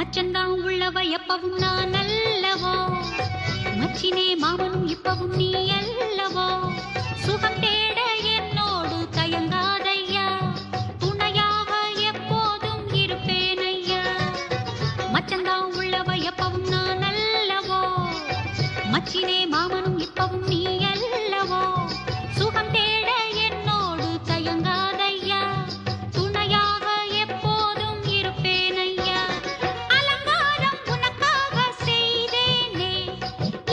மச்சந்தான் உள்ளவ எப்பவும் நான் அல்லவோ, மச்சினே மாமனும் இப்பவும் நீ அல்லவோ. சுகம் தேட என்னோடு தயங்காதையா, துணையாக எப்போதும் இருப்பேனையா. மச்சந்தான் உள்ளவ எப்பவும் நான் அல்லவோ, மச்சினே மாமனும் இப்பவும் நீ அல்லவோ. சுகம் தேட என்னோடு தயங்காதையா, துணையாக எப்போதும் இருப்பேனையா. அலங்காரம் உனக்காக செய்தேனே,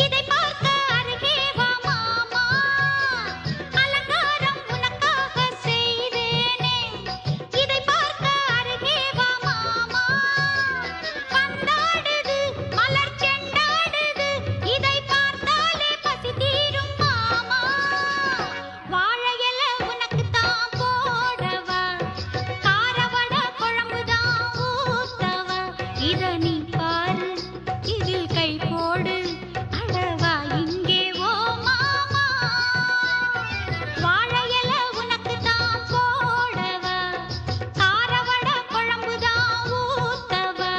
இதை பார்க்க அருகே வா மாமா. அலங்காரம் உனக்காக செய்தேனே, இதை பார்க்க அருகே வா மாமா. பந்தாடுது மலர் செண்டாடுது, இதை பார்த்தாலே பசி தீரும் மாமா. வாழையில உனக்குத்தான் போடவா, காரவட குழம்புதான் ஊத்தவா. இத நீ பாரு, இதில் கை போடு, அடவா இங்கே ஓ மாமா. வாழையில உனக்குத்தான் போடவா, காரவட குழம்புதான் ஊத்தவா.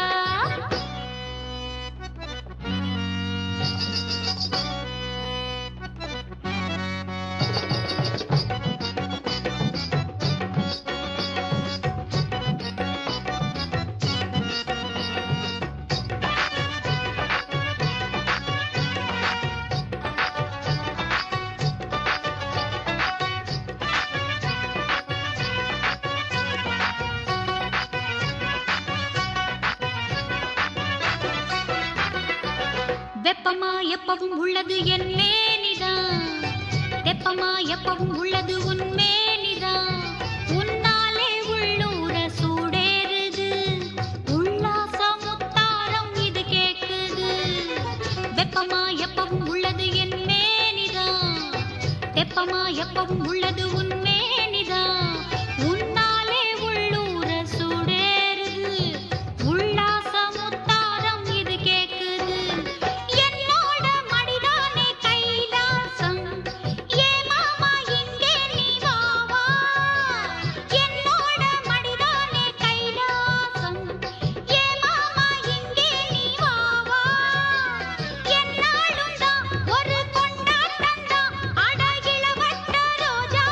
வெப்பமா எப்பவும் உள்ளது என் மேனிதான், தெப்பமா எப்பவும் உள்ளது உன் மேனிதான். உன்னாலே உள்ளூர சூடேறுது, உல்லாச முத்தாரம் இது கேக்குது. வெப்பமா எப்பவும் உள்ளது என் மேனிதான், தெப்பமா எப்பவும் உள்ளது உன் மேனிதான். உன்னாலே உள்ளூர சூடேறுது, உல்லாச முத்தாரம் இது கேக்குது. என்னோட மடிதானே கைலாசம், ஏ மாமா இங்கே நீ வா வா. என்னோட மடிதானே கைலாசம், ஏ மாமா இங்கே நீ வா வா. என்னாலும் தான் ஒரு கொண்டாட்டம் தான், அட இளவட்ட ரோஜா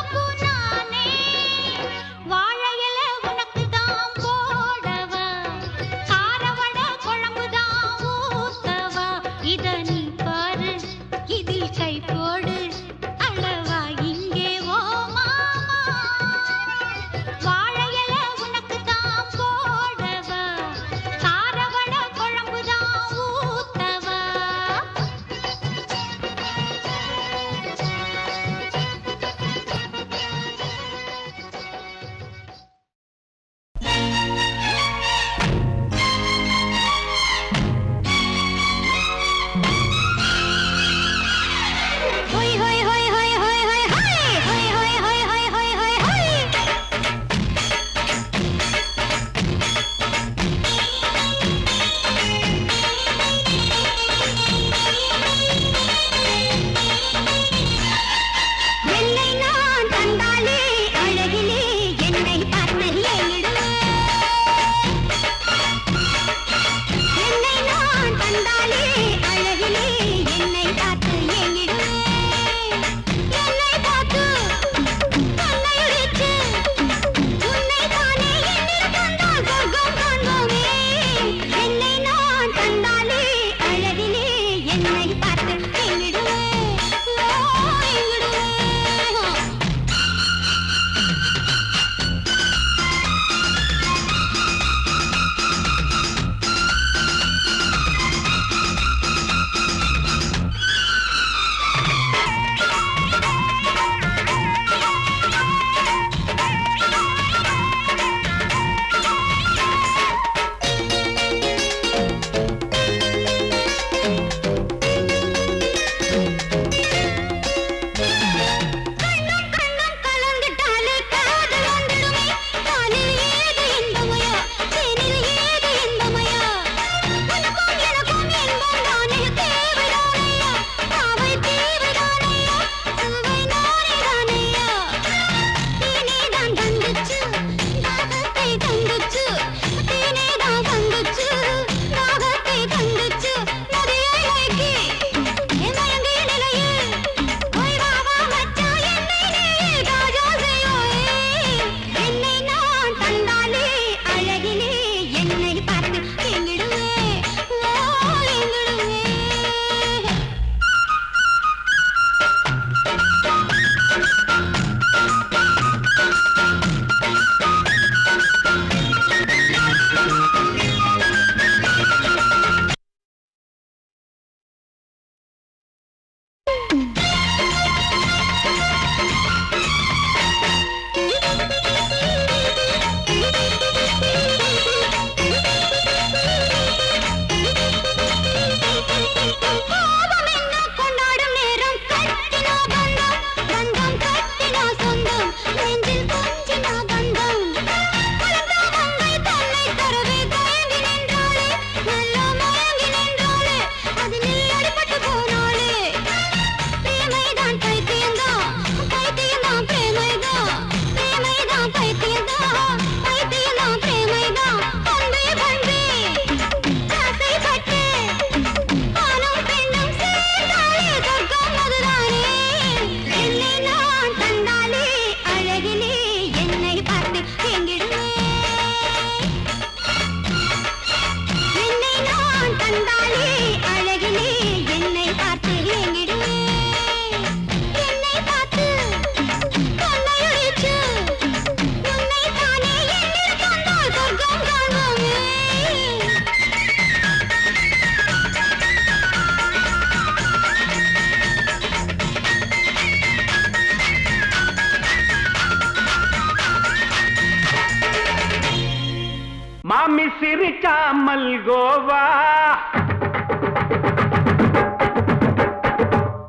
மாமி சிரிச்சா மல்கோவா,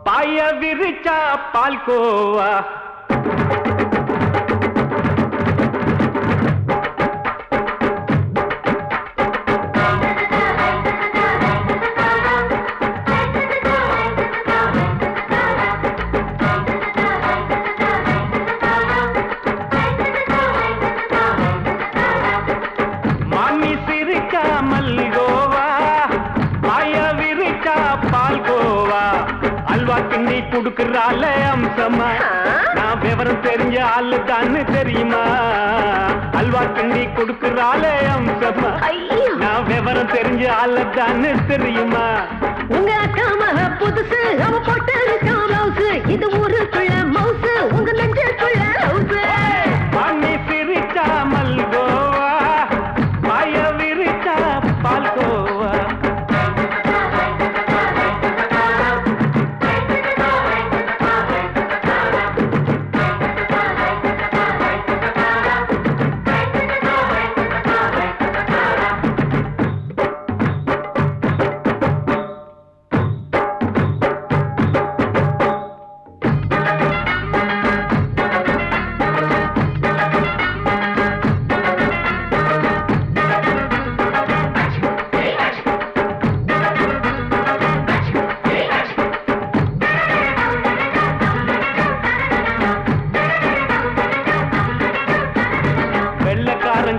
பாய விரிச்சா பால்கோவா. கிண்டி குடுக்கறால அம்சமா, நான் விவரம் தெரிஞ்ச ஆளு தான்னு தெரியுமா? அல்வா கிண்டி குடுக்கறால அம்சமா, நான் விவரம் தெரிஞ்ச ஆளு தான்னு தெரியுமா? உங்க அக்கா மக புதுசு, அவ போட்டு ப்ளவுஸ், இது ஊருக்குள்ள மவுசு, உங்க நெஞ்சுக்குள்ள ஹவுஸ். பண்ணி சிரிச்சா மல்கோவா, பாய விரிச்சா பால்கோவா.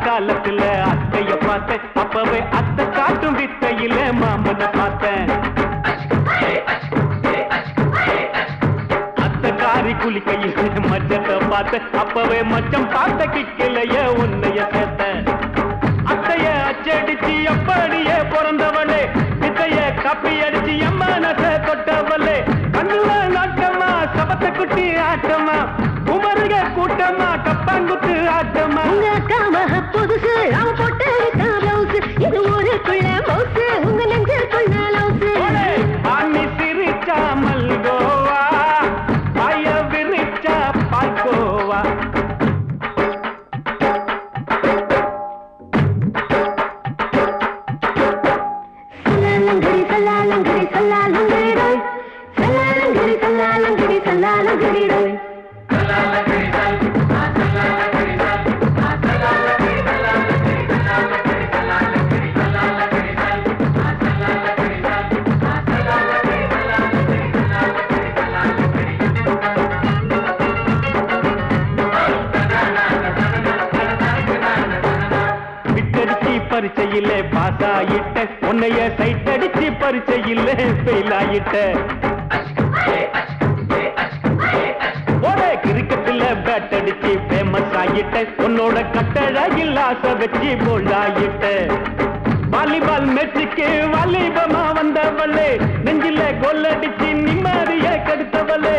காலத்துல அத்தைய பார்த்தேன், அப்பவே அத்தை காட்டும் வித்தையில மாமனை பார்த்தேன். அத்தை காரி குளிக்கையில மச்சத்தை பார்த்தேன், அப்பவே மச்சம் பார்த்த கிக்கலைய உன்னைய சேர்த்த. அத்தைய அச்சடிச்சு அப்படியே பிறந்தவளே, வித்தைய கப்பி அடிச்சு எம்மனச தொட்டவளே. கண்ணுல நாட்டமா, சபத்த குட்டி ஆட்டமா, குமருக கூட்டமா, கப்பாங்குத்து ஆட்டமா. உங்க அக்கா மக புதுசு, அவ போட்டு ப்ளவுஸ், இது ஊருக்குள்ள மவுசு, உங்க நெஞ்சுக்குள்ள லவுசு. ஆமி சிரிச்சா மல்கோவா, பாய விரிச்சா பால்கோவா. சல்லாலங்கடி சல்லாலங்கடி சல்லாலங்கடி டோய், சல்லாலங்கடி சல்லாலங்கடி சல்லாலங்கடி டோய். பரிச்சையிலே பாஸ் ஆயிட்ட, உன்னைய சைட் அடிச்சு பரிச்சையிலே ஃபெயில் ஆயிட்ட. கிரிக்கெட்ல பேட் அடிச்சு ஃபேமஸ் ஆயிட்ட, உன்னோட கட்டழகில் ஆசை வச்சு போல்ட் ஆயிட்ட. வாலிபால் மேட்சுக்கு வாலிபமா வந்தவளே, நெஞ்சில கோல் அடிச்சு நிம்மதிய கெடுத்தவளே.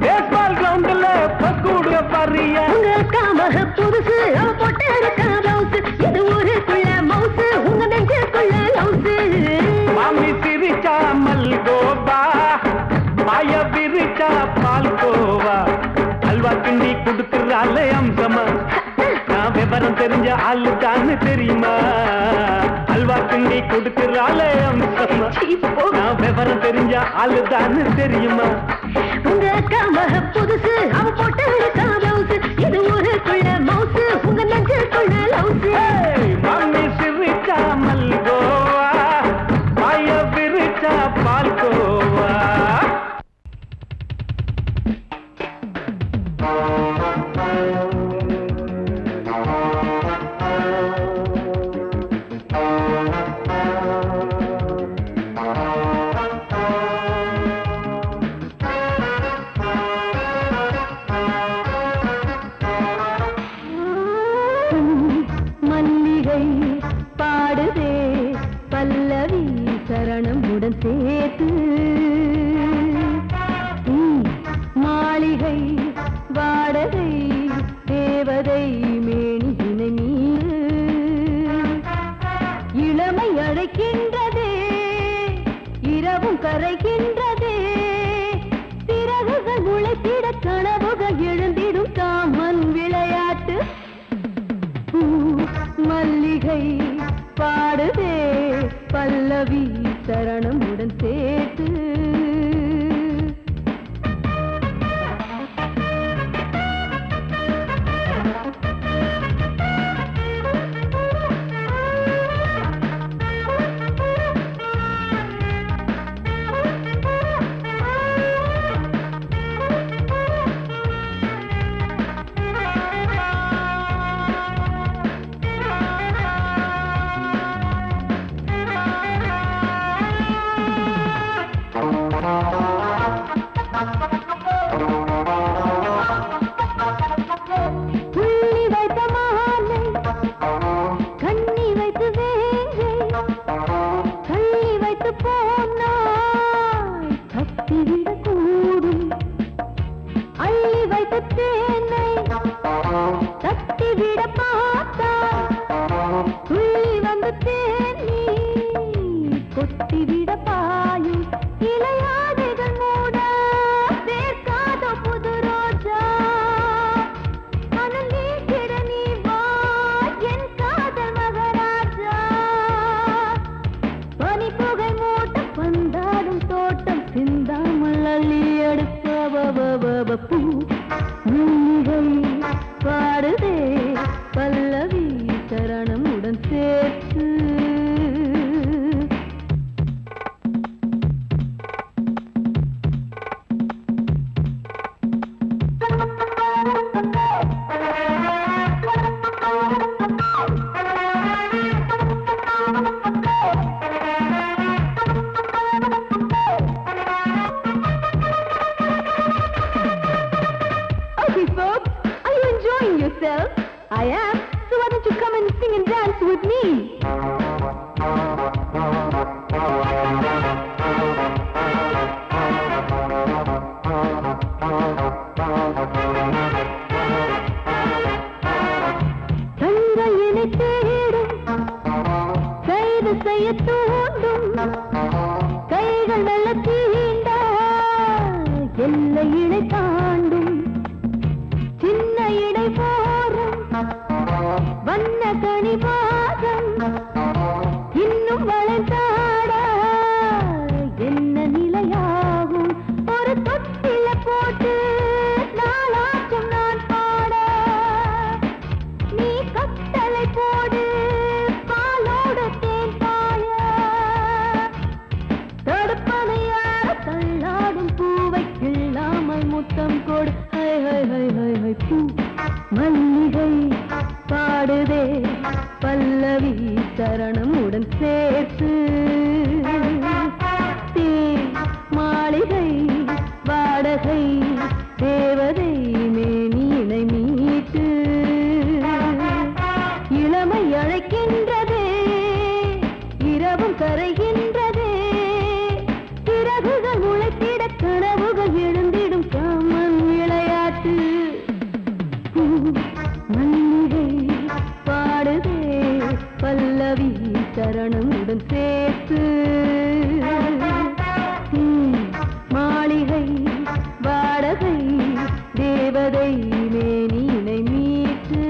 பேஸ்பால் கிரவுண்ட்ல பக்கூட பாரியா. உங்க அக்கா மக புதுசு, அவ போட்டு ப்ளவுஸ், இது ஊருக்குள்ள மவுசு, உங்க நெஞ்சுக்குள்ள லவுசு. மாமி சிரிச்சா மல்கோவா, பாய விரிச்சா பால்கோவா. அல்வா கிண்டி குடுக்கறால அம்சமா, நான் விவரம் தெரிஞ்ச ஆளு தான்னு தெரியுமா? அல்வா கிண்டி குடுக்கறால அம்சமா, நான் விவரம் தெரிஞ்ச ஆளு தான்னு தெரியுமா? உங்க அக்கா மக புதுசு, அவ போட்டு ப்ளவுஸ், இது ஊருக்குள்ள மவுசு, உங்க நெஞ்சுக்குள்ள லவுசு. மாமி சிரிச்சா மல்கோவா, பாய விரிச்சா பால்கோவா. மல்லிகை பாடுதே பல்லவி சரணம் உடன் சேர்த்து, மாளிகை வாடகை தேவதை மேனியினை மீது, இளமை அழைக்கின்றதே இரவும் கரைகின்றதே, சிறகுகள் முளைத்திட கனவுகள் எழுந்திடும் காமன் விளையாட்டு. மல்லிகை பாடுதே பல்லவி சரணமுடன் சேர்த்து. பாடுதே பல்லவி சரணமுடன் சேர்த்து. I am, so why don't you come and sing and dance with me? தங்கையினை தேடும் கைது செய்ய தூண்டும் கைகள் நல்ல தீண்ட எல்லை இணை தாண்டும் சின்ன இடை போரும் வண்ண கணிவாதம் இன்னும் வளைந்தாட என்ன நிலையாகும் ஒரு தொட்டில போட்டு நாளாச்சும் நான் பாட நீ கட்டளை போடு பாலோடு தேன் பாய தடுப்பனையார தள்ளாடும் பூவை கிள்ளாமல் முத்தம் கொடு. High high high high high பூ மல்லிகை பாடுதே பல்லவி சரணமுடன் சேர்த்து. மாளிகை வாடகை தேவதை மேனியினை மீட்டு. இளமை அழைக்கின்றதே இரவும் கரைகின்றதே சிறகுகள் முளைத்திட கனவுகள் எழுந்திடும் காமன் விளையாட்டு. மல்லிகை பாடுதே பல்லவி சரணமுடன் சேர்த்து. மாளிகை வாடகை தேவதை மேனியினை மீட்டு.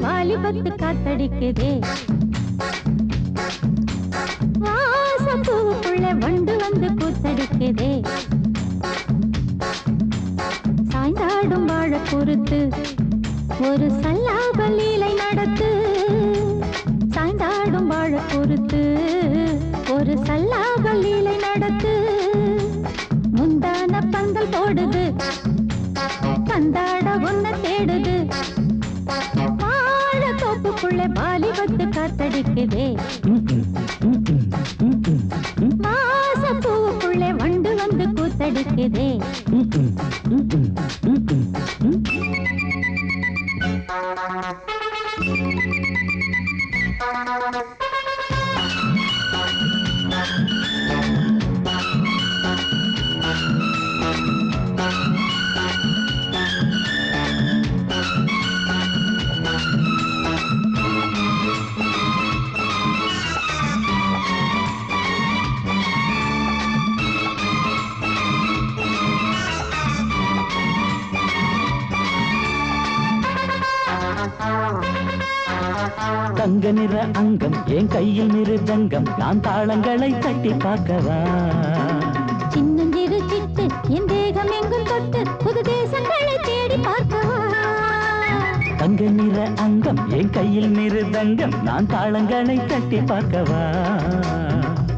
வாலிபத்து காத்தடிக்குதே வாசம் பூவுக்குள்ள வண்டு வந்து கூத்தடிக்குதே சாய்ந்தாடும் வாழ பொறுத்து ஒரு சல்லாப லீலை நடத்து. சாய்ந்தாடும் வாழ பொறுத்து ஒரு சல்லாப லீலை நடத்து. முந்தான பந்தல் போடுது பந்தாட ஒன்ன தேடுது தோப்புக்குள்ளே வாலிபத்து காத்தடிக்குதே மாசம் பூவுக்குள்ளே வண்டு வந்து கூத்தடிக்குதே. தங்க நிற அங்கம் என் கையில் மிருதங்கம் நான் தாளங்களை தட்டி பார்க்கவா சின்னஞ்சிறு சிட்டு என் தேகம் எங்கும் தொட்டு புது தேசங்களை தேடி பார்க்கவா தங்க நிற அங்கம் என் கையில் மிருதங்கம் நான் தாளங்களை தட்டி பார்க்கவா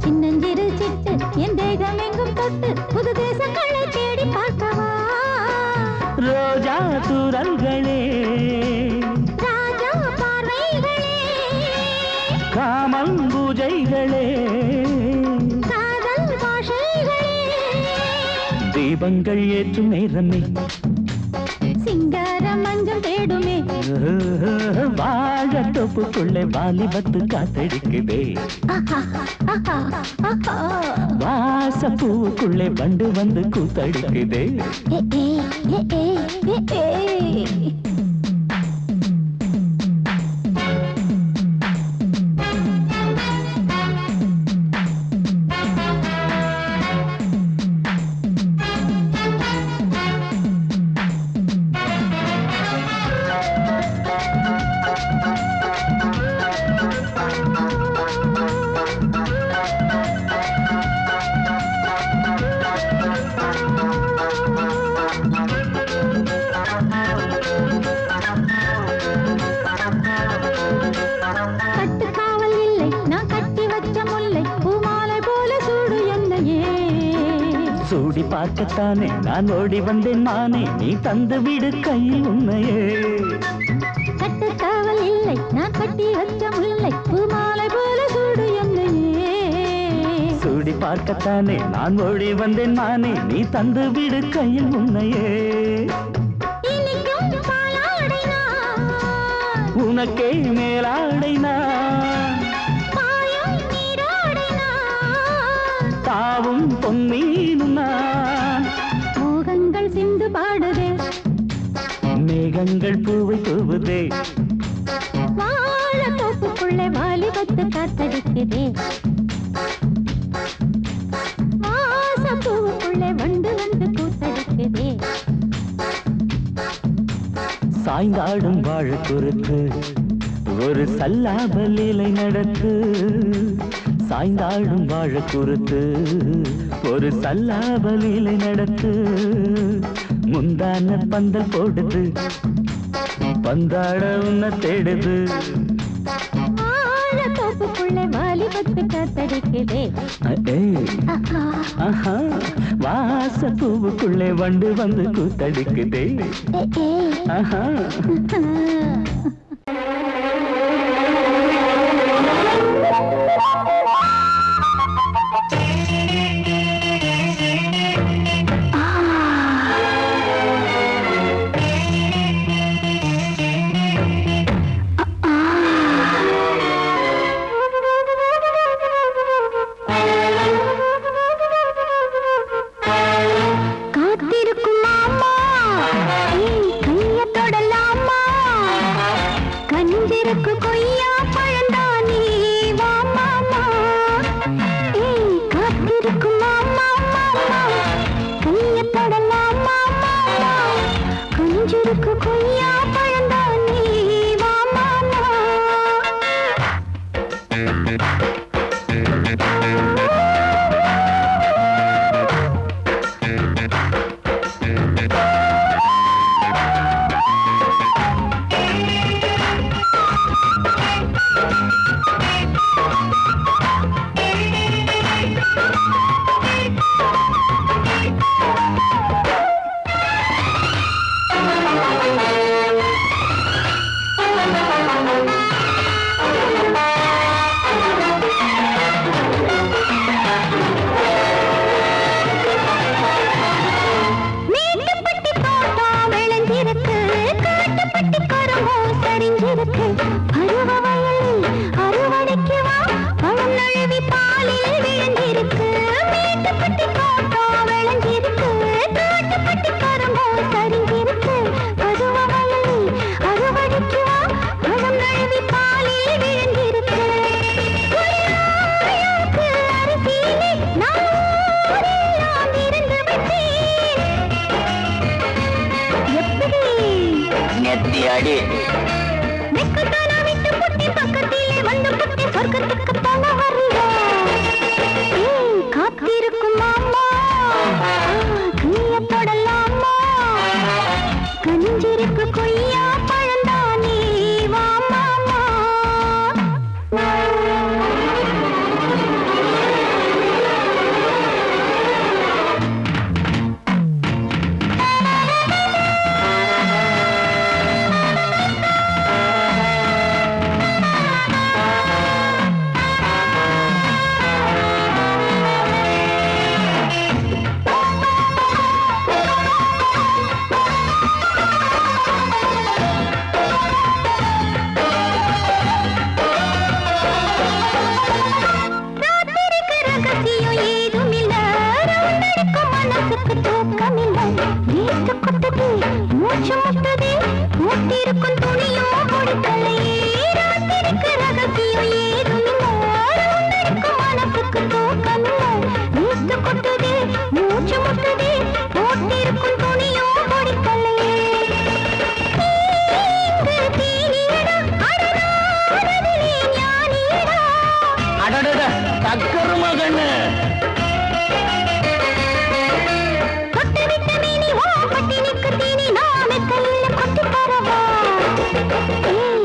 சின்னஞ்சிறு சிட்டு என் தேகம் எங்கும் தொட்டு புது தேசங்களை தேடி பார்க்கவா ரோஜா தூரல்களே ராஜா பார்வைகளே காமம் பூஜைகளே காதல் பாஷைகளே தீபங்கள் ஏற்றும் நேரமே சிங்கார மஞ்சள் தேடுமே வாழ தொப்புக்குள்ளே வாலிபத்து காத்தடிக்குதே வாசப்பூவுக்குள்ளே வண்டு வந்து கூத்தடிக்குதே கட்டுக்காவல் இல்லை நான் கட்டி வச்ச முல்லை பூமாலை போல சூடு என்னையே சூடி பார்க்கத்தானே நான் ஓடி வந்தேன் மானே நீ தந்து விடு கையில் உன்னையே கட்டுக்காவல் இல்லை நான் கட்டி வச்ச முல்லை பூமாலை போல சூடு என்னையே சூடி பார்க்கத்தானே நான் ஓடி வந்தேன் மானே நீ தந்து விடு கையில் உன்னையே இனிக்கும் பாலாடை நான் உனக்கே மேலாடை நான் பாயும் நீராடை நான் தாவும் பொன்மீனும் நான் மோகங்கள் சிந்து பாடுதே மேகங்கள் பூவை தூவுதே வாழ தோப்புக்குள்ளே வாலிபத்து காத்தடிக்குதே வாசப்பூவுக்குள்ளே வண்டு வந்து கூத்தடிக்குதே சாய்ந்தாடும் வாழ குறுக்கு ஒரு சல்லாப லீலை நடத்து சாய்ந்தாடும் வாழ குறுத்து ஒரு சல்லாப லீலை நடத்து முந்தான பந்தல் போடுது பந்தாட உன்னை தேடுது வாழ தோப்புக்குள்ளே வாலிபத்து காத்தடிக்குதே ஆஹா வாச பூவுக்குள்ளே வண்டு வந்து கூத்தடிக்குதே ஆஹா காத்திருக்கும் மாமா கைய தொடலாமா கஞ்சிருக்கு கொய்யா பழந்தானே வா மாமா காத்திருக்கும் மாமா மாமா கைய தொடலாமா மாமா கஞ்சிருக்கு கொய்யா பழந்தானே வா மாமா மேட்டுப்பட்டி தோட்டம் விளைஞ்சிருக்கு காட்டுப்பட்டி கரும்போ சரிஞ்சிருக்கு பருவ வயலில் அறுவடைக்கு வா பழம் நழுவி பாலில் விழுந்திருக்கு மேட்டுப்பட்டி தோட்டம் விளைஞ்சிருக்கு காட்டுப்பட்டி கரும்போ சரிஞ்சிருக்கு பருவ வயலில் அறுவடைக்கு வா பழம் நழுவி பாலில் விழுந்திருக்கு அரிசியிலே நான் ஊரெல்லாம் இருந்து விட்டேன் எப்படி நெத்தி அடி வெக்கத்தானா விட்டு புட்டி பக்கத்தில் சொர்க்கத்துக்கு போன வரியா காத்திருக்கும் மாமா கைய தொடலாமா கஞ்சிருக்கு கொய்யா பழந்தானே வா மாமா மூச்சு முட்டதே மூட்டிருக்கும் துணியோ கொடுக்கலையே ராத்திரிக்கு ரகசியம் ஏதுமில்லை மனசுக்கு தூக்கமில்லை நீத்து கொட்டுதே மூச்சு முட்டதே மூட்டிருக்கும் துணியோ கொடுக்கலையே அடடட டக்கரு மகன்னு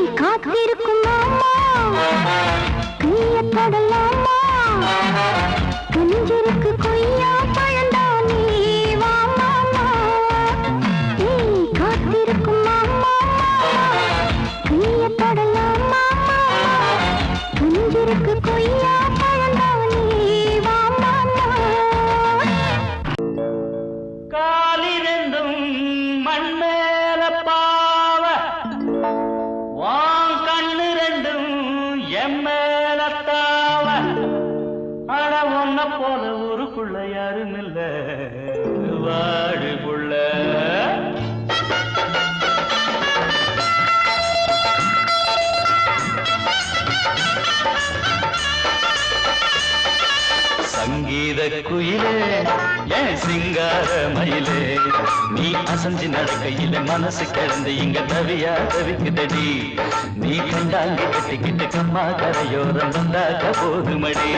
காத்திருக்கும் மாமா கைய தொடலாமா கஞ்சிருக்கு கொய்யா பழந்தானே வா மாமா காத்திருக்கும் மாமா கைய தொடலாமா கஞ்சிருக்கு கொய்யா பழந்தானே வா மாமா காலிரெண்டும் மண்மேல பாவ வான் கண்ணு ரெண்டும் எம்மேல தாவ அட ஒன்ன போல ஊருக்குள்ள யாரும் இல்ல வாடுக்குள்ள சங்கீத குயிலே ஏன் சிங்கார மயிலே நீ அசஞ்சு நடக்கையில மனசு கிடந்து இங்க தவியா தவிக்குதடி நீ கண்டாங்கி கட்டிக்கிட்டு கம்மா கரையோரம் வந்தாக்க போதுமடி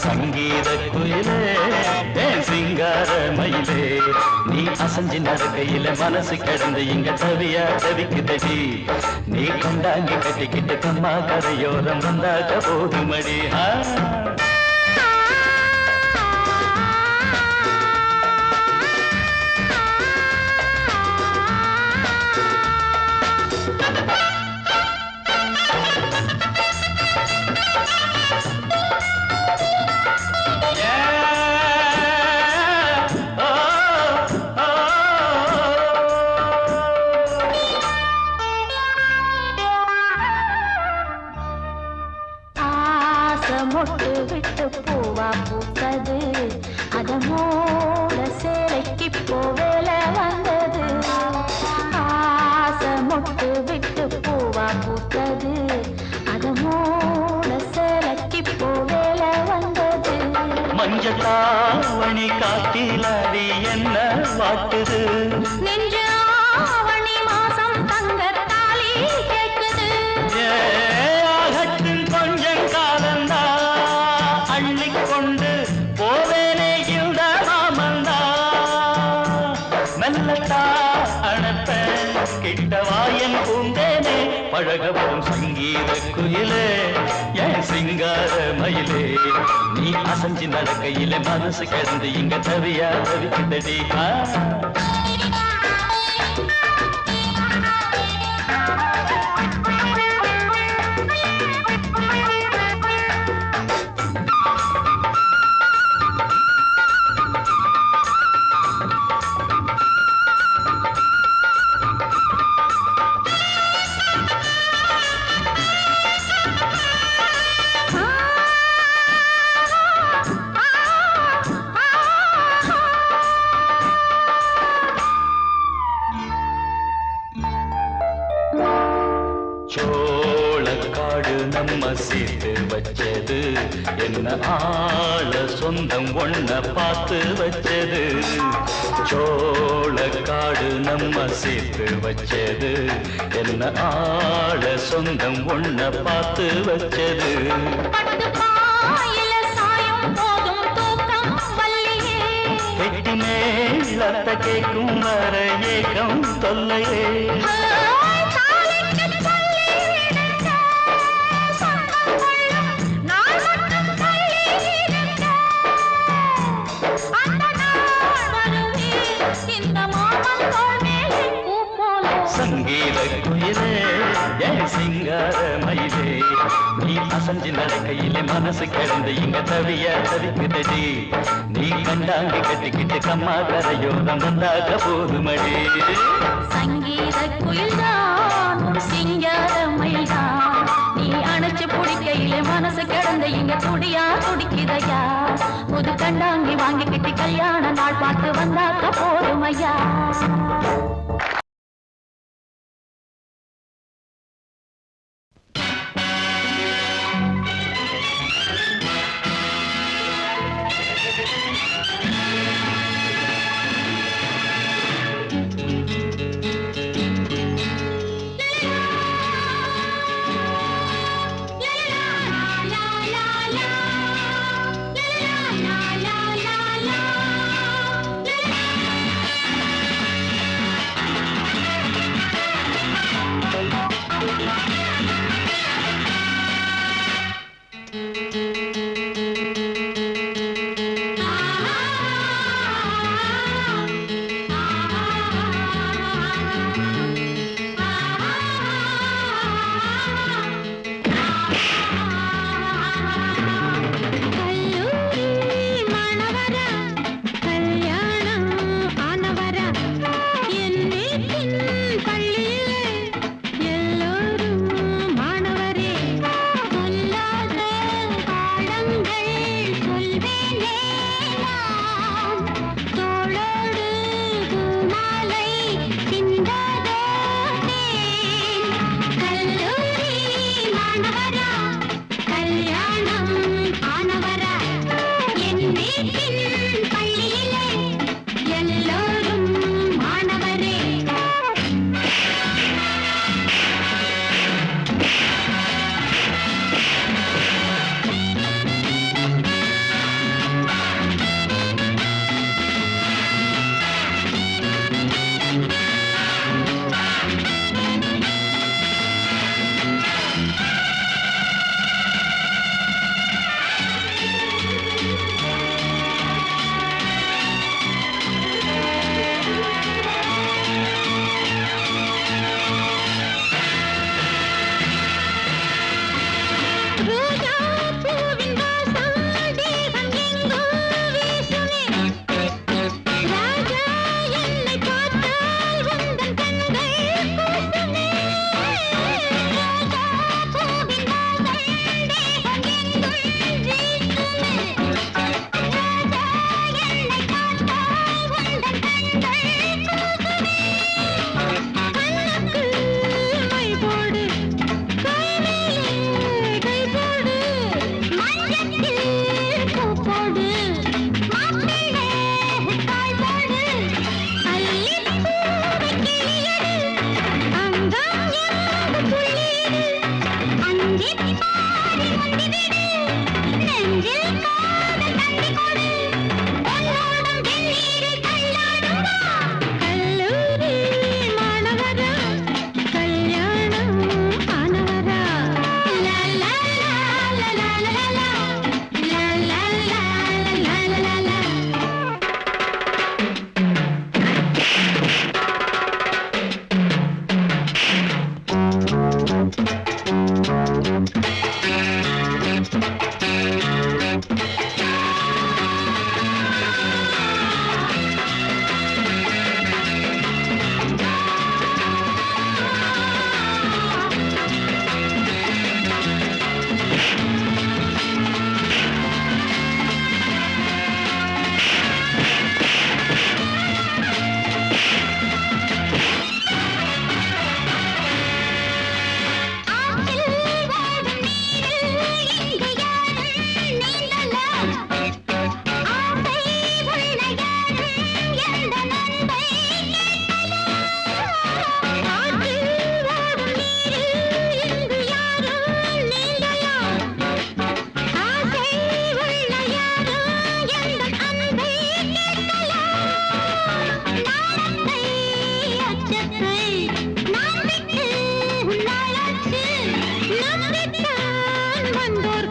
சங்கீத குயிலே ஏன் சிங்கார மயிலே நீ அசஞ்சு நடக்கையில மனசு கிடந்து இங்க தவியா தவிக்குதடி நீ கண்டாங்கி கட்டிக்கிட்டு கம்மா கரையோரம் வந்தாக்க போதுமடி மொட்டு விட்டு பூவா பூத்தது அத மூட சேலைக்கு போவேல வந்தது ஆசை மொட்டு விட்டு பூவா பூத்தது அத மூட சேலைக்கு போவேல வந்தது மஞ்சத்தாவணி காட்டிலாடி என்ன வாட்டுது நெஞ்சு ஆவணி மாசம் தங்க தாலி கேட்குது கொஞ்சம் காலந்தா அள்ளிக்கொண்டு போவேனே இந்த மாமந்தா மெல்லத்தா அணப்ப கிட்டவாயன் பூந்தேனே பழகவும் சங்கீத குயிலே ஏன் சிங்கார மயிலே நீ அசஞ்சு நடக்கையில மனசு கிடந்து இங்க தவியா தவிக்குதடி சேர்த்து வச்சது என்ன ஆள சொந்தம் ஒண்ண பார்த்து வச்சது சோளக்காடு நம்ம சேர்த்து வச்சது என்ன ஆள சொந்தம் ஒண்ண பார்த்து வச்சது கெட்டி மேலத்த கேட்கும் வர ஏகம் தொல்லையே சங்கீத குயிலே என் சிங்கார மயிலே நீ அசஞ்சு நடக்கையிலே மனசு கிடந்து இங்க தவிய தவிக்குதடி நீ கண்டாங்கி கட்டிக்கிட்டு கம்மா கரையோரம் வந்தாக போதுமடி சங்கீத குயில்தான் சிங்கார மயில்தான் நீ அணைச்சு பிடிக்கையிலே மனசு கிடந்து இங்க துடியா துடிக்குதையா புது கண்டாங்கி வாங்கிக்கிட்டு கல்யாண நாள் பார்த்து வந்தாக்க போதுமையா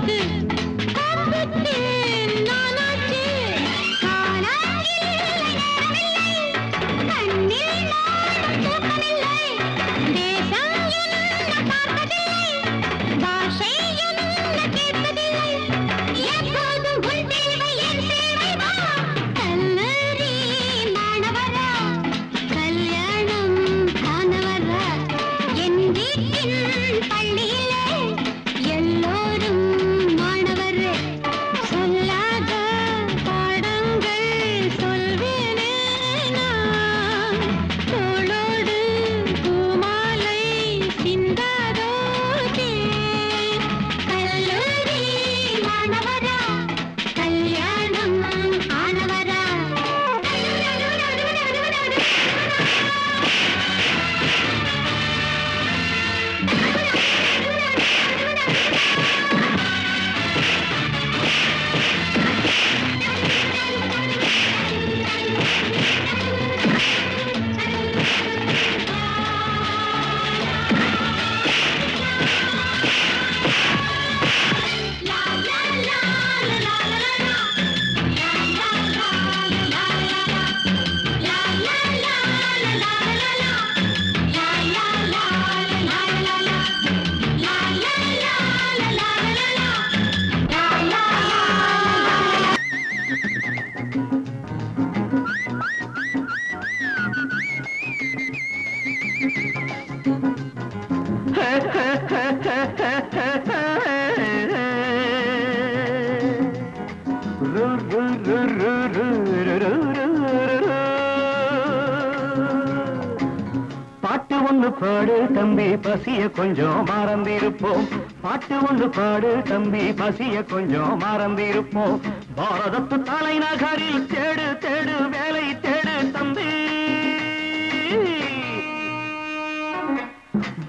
காத்துக்கு காத்துக்கு நானாச்சு காணாயில் கண்ணில் நானும் தூக்கமில்லை தேசம் என்ன பார்ப்பதில்லை பாஷை என்ன கேட்பதில்லை எப்போதும் உன் தேவை என் தேவைதான் கல்லூரி மாணவரா கல்யாணம் ஆனவரா என் வீட்டின் பள்ளியிலே எல்லோரும் மாணவரே சொல்லாத பாடங்கள் சொல்வேனே நான் தோளோடு பூமாலை சிந்தாதோ தேன் கல்லூரி மாணவரா கல்யாணம் ஆனவரா பாட்டு ஒண்ணு பாடு தம்பி பசிய கொஞ்சம் மறந்திருப்போம் பாட்டு ஒண்ணு பாடு தம்பி பசிய கொஞ்சம் மறந்திருப்போம் பாரதத்து தலைநகரில் தேடு தேடு வேலை தேடு தம்பி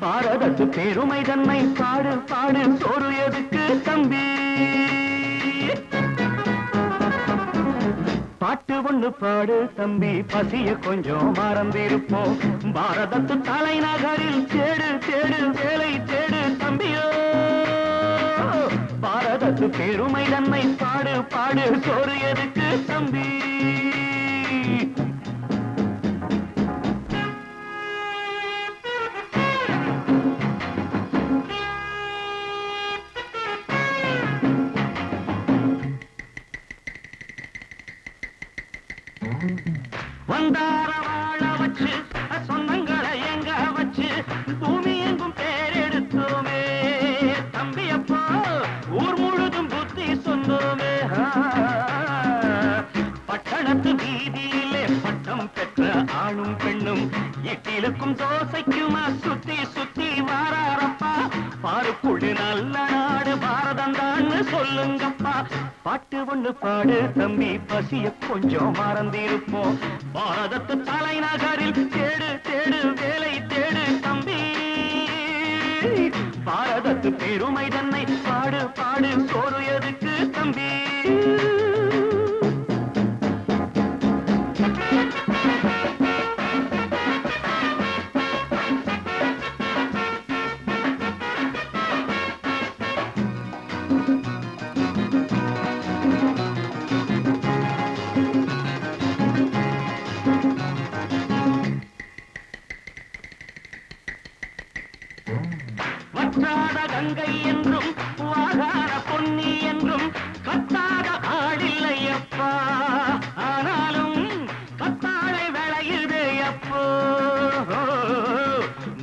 பாரதத்து பெருமை தன்னை பாடு பாடு சோறு எதுக்கு தம்பி பாட்டு ஒண்ணு பாடு தம்பி பசிய கொஞ்சம் மறந்திருப்போம் பாரதத்து தலைநகரில் தேடு தேடு வேலை தேடு தம்பியோ பாரதத்து பெருமை தன்னை பாடு பாடு சோறு எதுக்கு தம்பி வந்தார வாழ வச்சு சொந்தங்களை எங்க வச்சு பூமி எங்கும் பேரெடுத்தோமே தம்பியப்போ ஊர் முழுதும் புத்தி சொன்னோமே பட்டணத்து வீதியிலே பட்டம் பெற்ற ஆணும் பெண்ணும் இட்டிலுக்கும் தோசைக்குமா சுத்தி சுத்தி வாராரப்பா பாருக்குழு நல்ல நாடு பாரதம் தான் சொல்லுங்கப்பா பாட்டு ஒண்ணு பாடு தம்பி பசிய கொஞ்சம் மறந்திருப்போம் பாரதத்து தலைநகரில் தேடு தேடு வேலை தேடு தம்பி பாரதத்து பெருமை தன்னை பாடு பாடு சோறு எதுக்கு தம்பி வற்றாத கங்கை என்றும் வாகாத பொன்னி என்றும் கத்தாத ஆடில்லையப்பா ஆனாலும் கத்தாழை விளையுதே அப்போ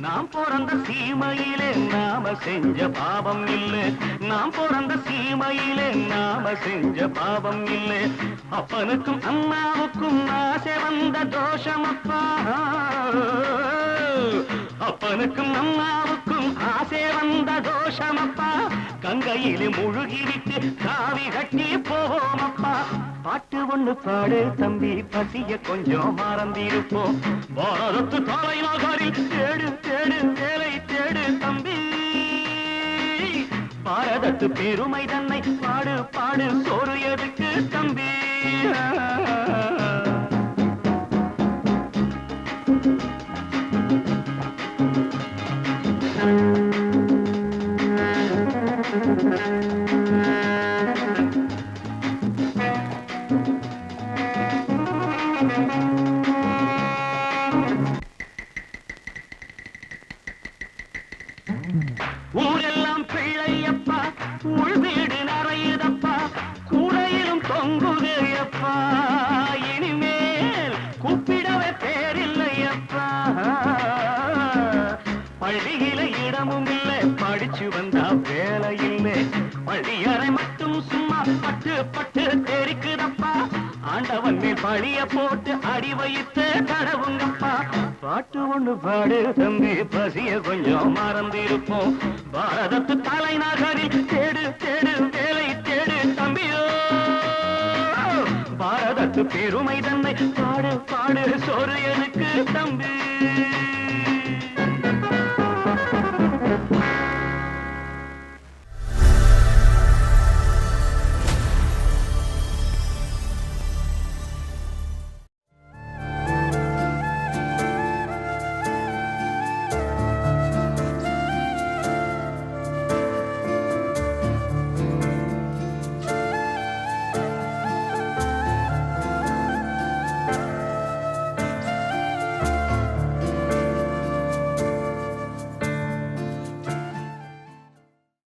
நாம் பிறந்த சீமையிலே நாம செஞ்ச பாவம் இல்லை நாம் பிறந்த சீமையிலே நாம செஞ்ச பாவம் இல்லை அப்பனுக்கும் அம்மாவுக்கும் ஆசை வந்த தோஷமப்பா அப்பனுக்கும் அம்மாவுக்கும் ஆசை வந்த தோஷமப்பா கங்கையிலே முழுகிவிட்டு காவி கட்டி போவோமப்பா பாட்டு ஒண்ணு பாடு தம்பி பசிய கொஞ்சம் மறந்திருப்போம் பாரதத்து தலைநகரில் தேடு தேடு வேலை தேடு தம்பி பாரதத்து பெருமை தன்னை பாடு பாடு சோறு எதுக்கு தம்பி உள் வீடு நிறையுதப்பா கூரையிலும் தொங்குதையப்பா இனிமேல் கூப்பிடவே பேரில்லையப்பா பள்ளியில இடமும் இல்லை படிச்சு வந்தா வேலை இல்லை பள்ளியறை மட்டும் சும்மா பட்டு பட்டு தெரிக்குதப்பா ஆண்டவன் மேல் பழிய போட்டு அடி வைத்து தடவுங்கப்பா பாட்டு ஒண்ணு பாடு தம்பி பசிய கொஞ்சம் மறந்திருப்போம் பாரதத்து தலைநகரில் தேடு தேடு வேலை தேடு தம்பியோ பாரதத்து பெருமை தன்னை பாடு பாடு சோறு எனக்கு தம்பி